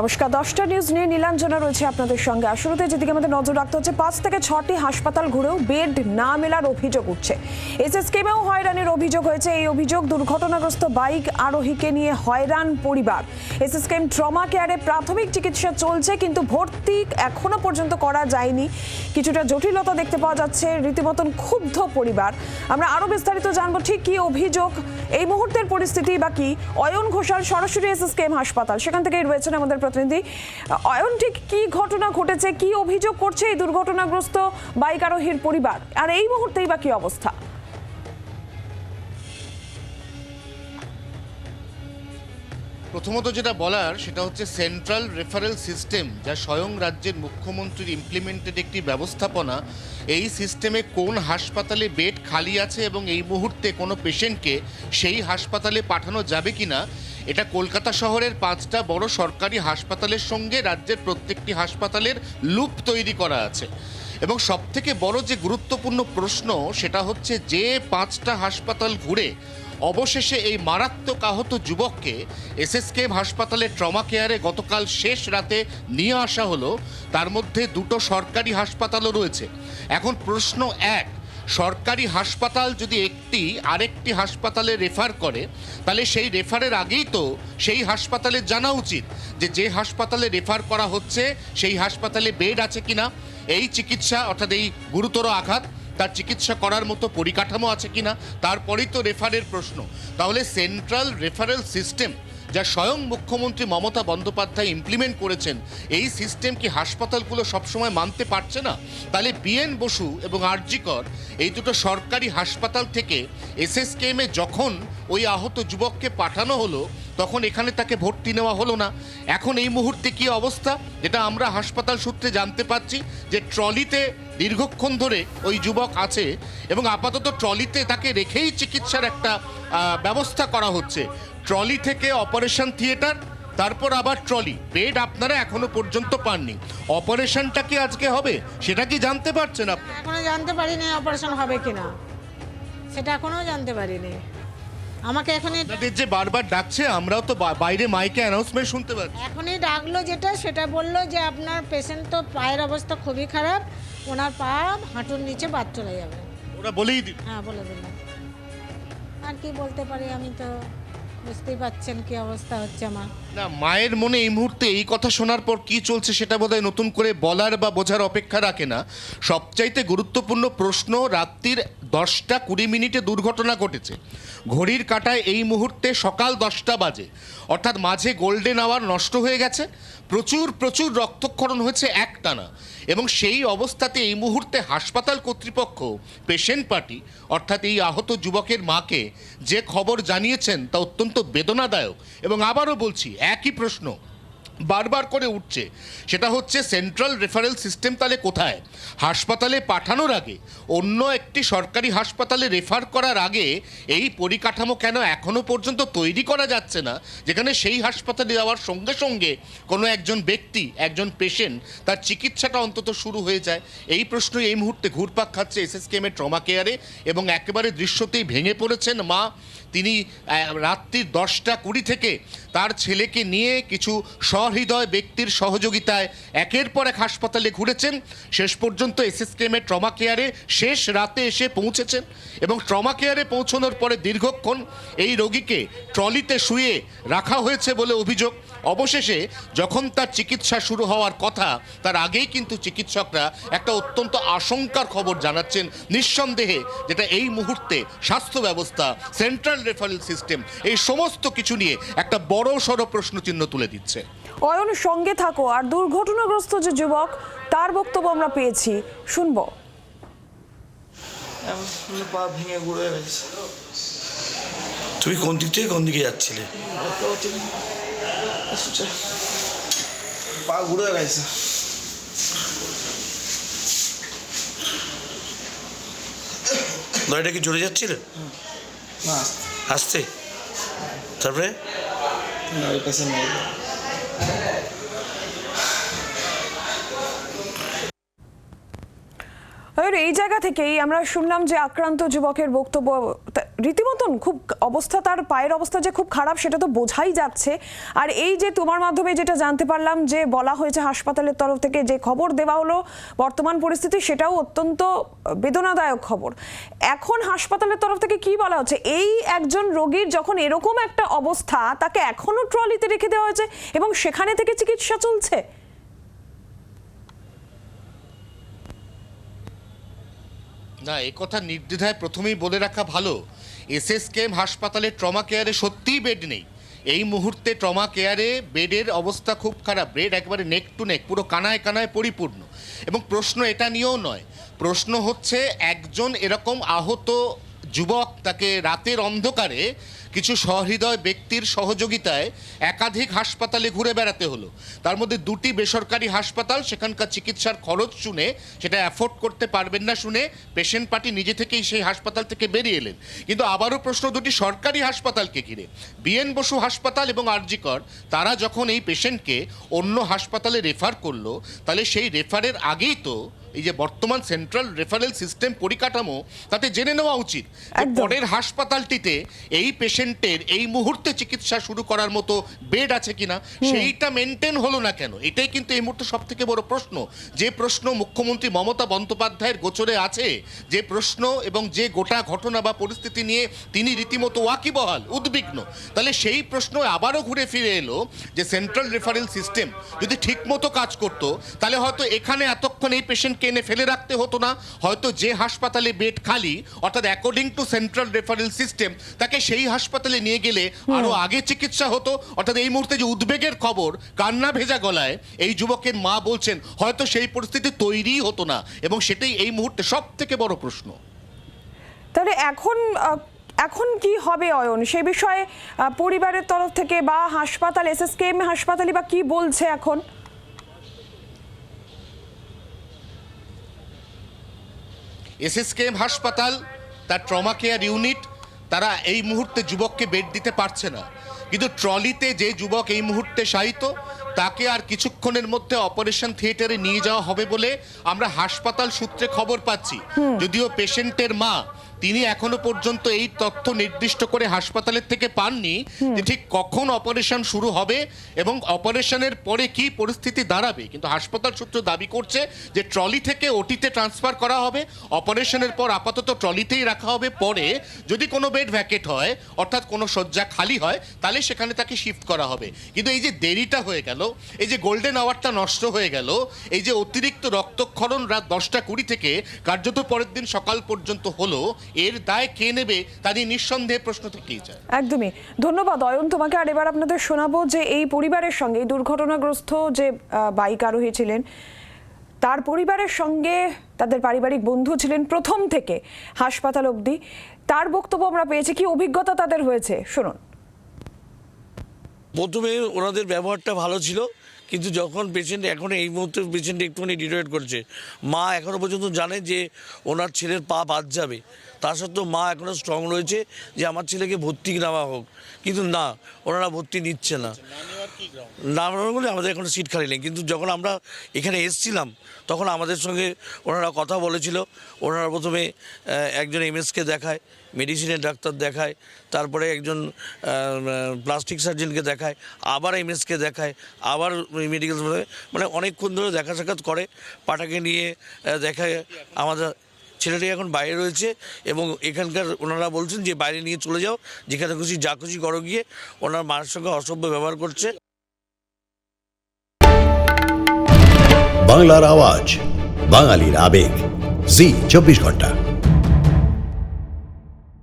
নমস্কার, 10টা নিউজ নিয়ে নীলাঞ্জনা রয়েছে আপনাদের সঙ্গে। শুরুতে যেদিকে আমাদের নজর রাখতে হচ্ছে, 5 থেকে 6টি হাসপাতাল ঘুরেও বেড না মেলার অভিযোগ উঠছে। এসএসকেমেও হয়রানির অভিযোগ হয়েছে। এই অভিযোগ, দুর্ঘটনাগ্রস্ত বাইক আরোহীকে নিয়ে হয়রান পরিবার। এসএসকেম ট্রমা কেয়ারে প্রাথমিক চিকিৎসা চলছে, কিন্তু ভর্তি এখনো পর্যন্ত করা যায়নি। কিছুটা জটিলতা দেখতে পাওয়া যাচ্ছে, রীতিমতন ক্ষুব্ধ পরিবার। আমরা আরো বিস্তারিত জানবো ঠিক কি অভিযোগ, এই মুহূর্তের পরিস্থিতি বা কি। অয়ন ঘোষাল সরাসরি এসএসকেম হাসপাতাল, সেখান থেকেই রয়েছেন আমাদের প্রতিনিধি অয়ন। ঠিক কি ঘটনা ঘটেছে, কি অভিযোগ করছে এই দুর্ঘটনাগ্রস্ত বাইক আরোহীর পরিবার, আর এই মুহূর্তেই বা কি অবস্থা? প্রথমত যেটা বলার সেটা হচ্ছে সেন্ট্রাল রেফারেল সিস্টেম, যা স্বয়ং রাজ্যের মুখ্যমন্ত্রীর ইমপ্লিমেন্টেড একটি ব্যবস্থাপনা। এই সিস্টেমে কোন হাসপাতালে বেড খালি আছে এবং এই মুহূর্তে কোনো পেশেন্টকে সেই হাসপাতালে পাঠানো যাবে কিনা, এটা কলকাতা শহরের 5টা বড় সরকারি হাসপাতালের সঙ্গে রাজ্যের প্রত্যেকটি হাসপাতালের লুপ তৈরি করা আছে। এবং সবথেকে বড় যে গুরুত্বপূর্ণ প্রশ্ন সেটা হচ্ছে, যে 5টা হাসপাতাল ঘুরে অবশেষে এই মারাত্মক আহত যুবককে এসএসকেএম হাসপাতালের ট্রমা কেয়ারে গতকাল শেষ রাতে নিয়ে আসা হলো, তার মধ্যে 2টো সরকারি হাসপাতালও রয়েছে। এখন প্রশ্ন এক, সরকারি হাসপাতাল যদি আরেকটি হাসপাতালে রেফার করে, তাহলে সেই রেফারের আগেই তো সেই হাসপাতালে জানা উচিত যে হাসপাতালে রেফার করা হচ্ছে সেই হাসপাতালে বেড আছে কিনা, এই চিকিৎসা অর্থাৎ এই গুরুতর আঘাত তার চিকিৎসা করার মতো পরিকাঠামো আছে কিনা, তারপরেই তো রেফারের প্রশ্ন। তাহলে সেন্ট্রাল রেফারেল সিস্টেম, যা স্বয়ং মুখ্যমন্ত্রী মমতা বন্দ্যোপাধ্যায় ইমপ্লিমেন্ট করেছেন, এই সিস্টেম কি হাসপাতালগুলো সবসময় মানতে পারছে না? তাহলে বিএন বসু এবং আরজি কর, এই দুটো সরকারি হাসপাতাল থেকে এসএসকেএমে যখন ওই আহত যুবককে পাঠানো হলো, তখন এখানে তাকে ভর্তি নেওয়া হলো না। এখন এই মুহূর্তে কি অবস্থা, যেটা আমরা হাসপাতাল সূত্রে জানতে পারছি, যে ট্রলিতে দীর্ঘক্ষণ ধরে ওই যুবক আছে এবং আপাতত ট্রলিতে তাকে রেখেই চিকিৎসার একটা ব্যবস্থা করা হচ্ছে। ট্রলি থেকে অপারেশন থিয়েটার, তারপর আবার ট্রলি, বেড আপনারা এখনো পর্যন্ত পাননি। অপারেশনটা কি আজকে হবে সেটা কি জানতে পারছেন আপনি? এখনো জানতে পারিনি অপারেশন হবে কিনা, সেটা এখনো জানতে পারিনি। আমাকে এখনই যে বারবার ডাকছে, আমরাও তো বাইরে মাইকে অ্যানাউন্সমেন্ট শুনতে পাচ্ছি। এখনই ডাকলো, সেটা বললো যে আপনার পেশেন্ট তো পায়ের অবস্থা খুবই খারাপ, ওনার পা হাঁটুর নিচে বাদ চলে যাবে। ওরা বলেই দিল? হ্যাঁ, বলে দিলাম। আর কি বলতে পারি, আমি তো বুঝতেই পারছেন কি অবস্থা হচ্ছে আমার। না, মায়ের মনে এই মুহূর্তে এই কথা শোনার পর কি চলছে সেটা বোধহয় নতুন করে বলার বা বোঝার অপেক্ষা রাখে না। সবচাইতে গুরুত্বপূর্ণ প্রশ্ন, রাত্রির 10টা 20 মিনিটে দুর্ঘটনা ঘটেছে। ঘড়ির কাঁটায় এই মুহূর্তে সকাল 10টা বাজে, অর্থাৎ মাঝে গোল্ডেন আওয়ার নষ্ট হয়ে গেছে। প্রচুর রক্তক্ষরণ হয়েছে একটানা। এবং সেই অবস্থাতে এই মুহূর্তে হাসপাতাল কর্তৃপক্ষ পেশেন্ট পার্টি অর্থাৎ এই আহত যুবকের মাকে যে খবর জানিয়েছেন তা অত্যন্ত বেদনাদায়ক। এবং আবারও বলছি, একই প্রশ্ন বারবার করে উঠছে, সেটা হচ্ছে সেন্ট্রাল রেফারেল সিস্টেম তাহলে কোথায়? হাসপাতালে পাঠানোর আগে, অন্য একটি সরকারি হাসপাতালে রেফার করার আগে এই পরিকাঠামো কেন এখনও পর্যন্ত তৈরি করা যাচ্ছে না, যেখানে সেই হাসপাতালে যাওয়ার সঙ্গে সঙ্গে কোনো একজন ব্যক্তি, একজন পেশেন্ট, তার চিকিৎসাটা অন্তত শুরু হয়ে যায়? এই প্রশ্ন এই মুহূর্তে ঘুরপাক খাচ্ছে এসএসকেএমের ট্রমা কেয়ারে। এবং একেবারে দৃশ্যতেই ভেঙে পড়েছেন মা। তিনি রাত্রি 10টা 20 থেকে তার ছেলেকে নিয়ে কিছু সহৃদয় ব্যক্তির সহযোগিতায় একের পর এক হাসপাতালে ঘুরেছেন। শেষ পর্যন্ত এসএসকেএমের ট্রমা কেয়ারে শেষ রাতে এসে পৌঁছেছেন এবং ট্রমা কেয়ারে পৌঁছানোর পরে দীর্ঘক্ষণ এই রোগীকে ট্রলিতে শুয়ে রাখা হয়েছে বলে অভিযোগ। অবশেষে যখন তার চিকিৎসা শুরু হওয়ার কথা, তার আগেই কিন্তু চিকিৎসকরা একটা অত্যন্ত আশঙ্কার খবর জানাচ্ছেন। নিঃসন্দেহে যেটা এই মুহূর্তে স্বাস্থ্য ব্যবস্থা, সেন্ট্রাল রেফারেল সিস্টেম, এই সমস্ত কিছু নিয়ে একটা বড় সড় প্রশ্নচিহ্ন তুলে দিচ্ছে। অয়ন, সঙ্গে থাকো। আর দুর্ঘটনাগ্রস্ত যে যুবক, তার বক্তব্য আমরা পেয়েছি, শুনবো। পা ভেঙে ঘুরে গেছে। তুমি কোন দিক থেকে কোন দিকে যাচ্ছিলে? পা ঘুরে গেছে। গাড়িটা কি জোরে যাচ্ছিল? আসতে তারপরে ওর এই জায়গা থেকেই আমরা শুনলাম যে আক্রান্ত যুবকের বক্তব্য রীতিমতন খুব অবস্থা, তার পায়ের অবস্থা যে খুব খারাপ সেটা তো বোঝাই যাচ্ছে। আর এই যে তোমার মাধ্যমে যেটা জানতে পারলাম যে বলা হয়েছে হাসপাতালের তরফ থেকে যে খবর দেওয়া হলো বর্তমান পরিস্থিতি, সেটাও অত্যন্ত বেদনাদায়ক খবর। এখন হাসপাতালের তরফ থেকে কি বলা হচ্ছে, এই একজন রোগীর যখন এরকম একটা অবস্থা তাকে এখনো ট্রলিতে রেখে দেওয়া হয়েছে এবং সেখানে থেকে চিকিৎসা চলছে? না, এ কথা নির্দ্বিধায় প্রথমেই বলে রাখা ভালো, এসএসকেএম হাসপাতালে ট্রমা কেয়ারে সত্যিই বেড নেই। এই মুহূর্তে ট্রমা কেয়ারে বেডের অবস্থা খুব খারাপ, বেড একেবারে নেক টু নেক, পুরো কানায় কানায় পরিপূর্ণ। এবং প্রশ্ন এটা নিয়েও নয়, প্রশ্ন হচ্ছে একজন এরকম আহত যুবক, তাকে রাতের অন্ধকারে কিছু সহৃদয় ব্যক্তির সহযোগিতায় একাধিক হাসপাতালে ঘুরে বেড়াতে হলো। তার মধ্যে দুটি বেসরকারি হাসপাতাল, সেখানকার চিকিৎসার খরচ শুনে, সেটা অ্যাফোর্ড করতে পারবেন না শুনে পেশেন্ট পার্টি নিজে থেকেই সেই হাসপাতাল থেকে বেরিয়ে এলেন। কিন্তু আবারও প্রশ্ন দুটি সরকারি হাসপাতালকে ঘিরে, বিএন বসু হাসপাতাল এবং আরজি কর, তারা যখন এই পেশেন্টকে অন্য হাসপাতালে রেফার করলো, তাহলে সেই রেফারের আগেই তো এই যে বর্তমান সেন্ট্রাল রেফারেল সিস্টেম পরিকাঠামো, তাতে জেনে নেওয়া উচিত যে পরের হাসপাতালটিতে এই পেশেন্টের এই মুহূর্তে চিকিৎসা শুরু করার মতো বেড আছে কিনা, সেইটা মেনটেন হলো না কেন? এটাই কিন্তু এই মুহূর্তে সব থেকে বড় প্রশ্ন। যে প্রশ্ন মুখ্যমন্ত্রী মমতা বন্দ্যোপাধ্যায়ের গোচরে আছে, যে প্রশ্ন এবং যে গোটা ঘটনা বা পরিস্থিতি নিয়ে তিনি রীতিমতো ওয়াকিবহাল, উদ্বিগ্ন, তাহলে সেই প্রশ্ন আবারও ঘুরে ফিরে এলো যে সেন্ট্রাল রেফারেল সিস্টেম যদি ঠিকমতো কাজ করতো, তাহলে হয়তো এখানে এতক্ষণ এই পেশেন্টকে এনে ফেলে রাখতে হতো না। হয়তো যে হাসপাতালে বেড খালি, অর্থাৎ according to central referral system, তাকে সেই হাসপাতালে নিয়ে গেলে আরো আগে চিকিৎসা হতো। অর্থাৎ এই মুহূর্তে যে উদ্বেগের খবর, কান্না ভেজা গলায় এই যুবকের মা বলছেন, হয়তো সেই পরিস্থিতি তৈরিই হতো না। এবং সেটাই এই মুহূর্তে সব থেকে বড় প্রশ্ন। তাহলে এখন কি হবে অয়ন, সে বিষয়ে পরিবারের তরফ থেকে বা হাসপাতাল, এসএসকেএম হাসপাতালই বা কি বলছে এখন? এসএসকেএম হাসপাতাল, তার ট্রমা কেয়ার ইউনিট, তারা এই মুহূর্তে যুবককে বেড দিতে পারছে না। কিন্তু ট্রলিতে যে যুবক এই মুহূর্তে শায়িত, তাকে আর কিছুক্ষণের মধ্যে অপারেশন থিয়েটারে নিয়ে যাওয়া হবে বলে আমরা হাসপাতাল সূত্রে খবর পাচ্ছি। যদিও পেশেন্টের মা, তিনি এখনো পর্যন্ত এই তথ্য নির্দিষ্ট করে হাসপাতালের থেকে পাননি যে ঠিক কখন অপারেশন শুরু হবে এবং অপারেশনের পরে কি পরিস্থিতি দাঁড়াবে। কিন্তু হাসপাতাল সূত্র দাবি করছে যে ট্রলি থেকে ওটিতে ট্রান্সফার করা হবে, অপারেশনের পর আপাতত ট্রলিতেই রাখা হবে। পরে যদি কোনো বেড ভ্যাকেট হয়, অর্থাৎ কোনো শয্যা খালি হয়, তাহলে সেখানে তাকে শিফট করা হবে। কিন্তু এই যে দেরিটা হয়ে গেল, এই যে গোল্ডেন আওয়ারটা নষ্ট হয়ে গেল, এই যে অতিরিক্ত রক্তক্ষরণ রাত 10টা 20 থেকে কার্যত পরের দিন সকাল পর্যন্ত হলো, এর দায় কে নেবে তা নিয়ে নিঃসন্দেহে প্রশ্ন থেকেই যায়। একদমই। ধন্যবাদ অয়ন তোমাকে। আর এবার আপনাদের শোনাবো যে এই পরিবারের সঙ্গে, এই দুর্ঘটনাগ্রস্ত যে বাইক আরোহী ছিলেন, তার পরিবারের সঙ্গে তাদের পারিবারিক বন্ধু ছিলেন প্রথম থেকে হাসপাতাল অবধি, তার বক্তব্য আমরা পেয়েছি। কি অভিজ্ঞতা তাদের হয়েছে শুনুন। প্রথমে ওনাদের ব্যবহারটা ভালো ছিল, কিন্তু যখন পেশেন্ট এখন এই মুহূর্তে পেশেন্ট একটুখানি ডিটোরেট করছে, মা এখনও পর্যন্ত জানে যে ওনার ছেলের পা বাদ যাবে, তা সত্ত্বেও মা এখনও স্ট্রং রয়েছে যে আমার ছেলেকে ভর্তি নেওয়া হোক। কিন্তু না, ওনারা ভর্তি নিচ্ছে না। না নেওয়ার বলে আমাদের এখন সিট খালি নেই। কিন্তু যখন আমরা এখানে এসছিলাম, তখন আমাদের সঙ্গে ওনারা কথা বলেছিল। ওনারা প্রথমে একজন এমএসকে দেখায়, মেডিসিনের ডাক্তার দেখায়, তারপরে একজন প্লাস্টিক সার্জনকে দেখায়, আবার এমএসকে দেখায়, আবার মেডিকেল, মানে অনেকক্ষণ ধরে দেখা সাক্ষাৎ করে। পাটাকে নিয়ে দেখায়। আমাদের ছেলেটি এখন বাইরে রয়েছে এবং এখানকার ওনারা বলছেন যে বাইরে নিয়ে চলে যাও, যেখানে খুশি যা খুশি করো গিয়ে। ওনার মায়ের সঙ্গে অসভ্য ব্যবহার করছে। বাংলার আওয়াজ, বাঙালির আবেগ, জি 24 ঘন্টা।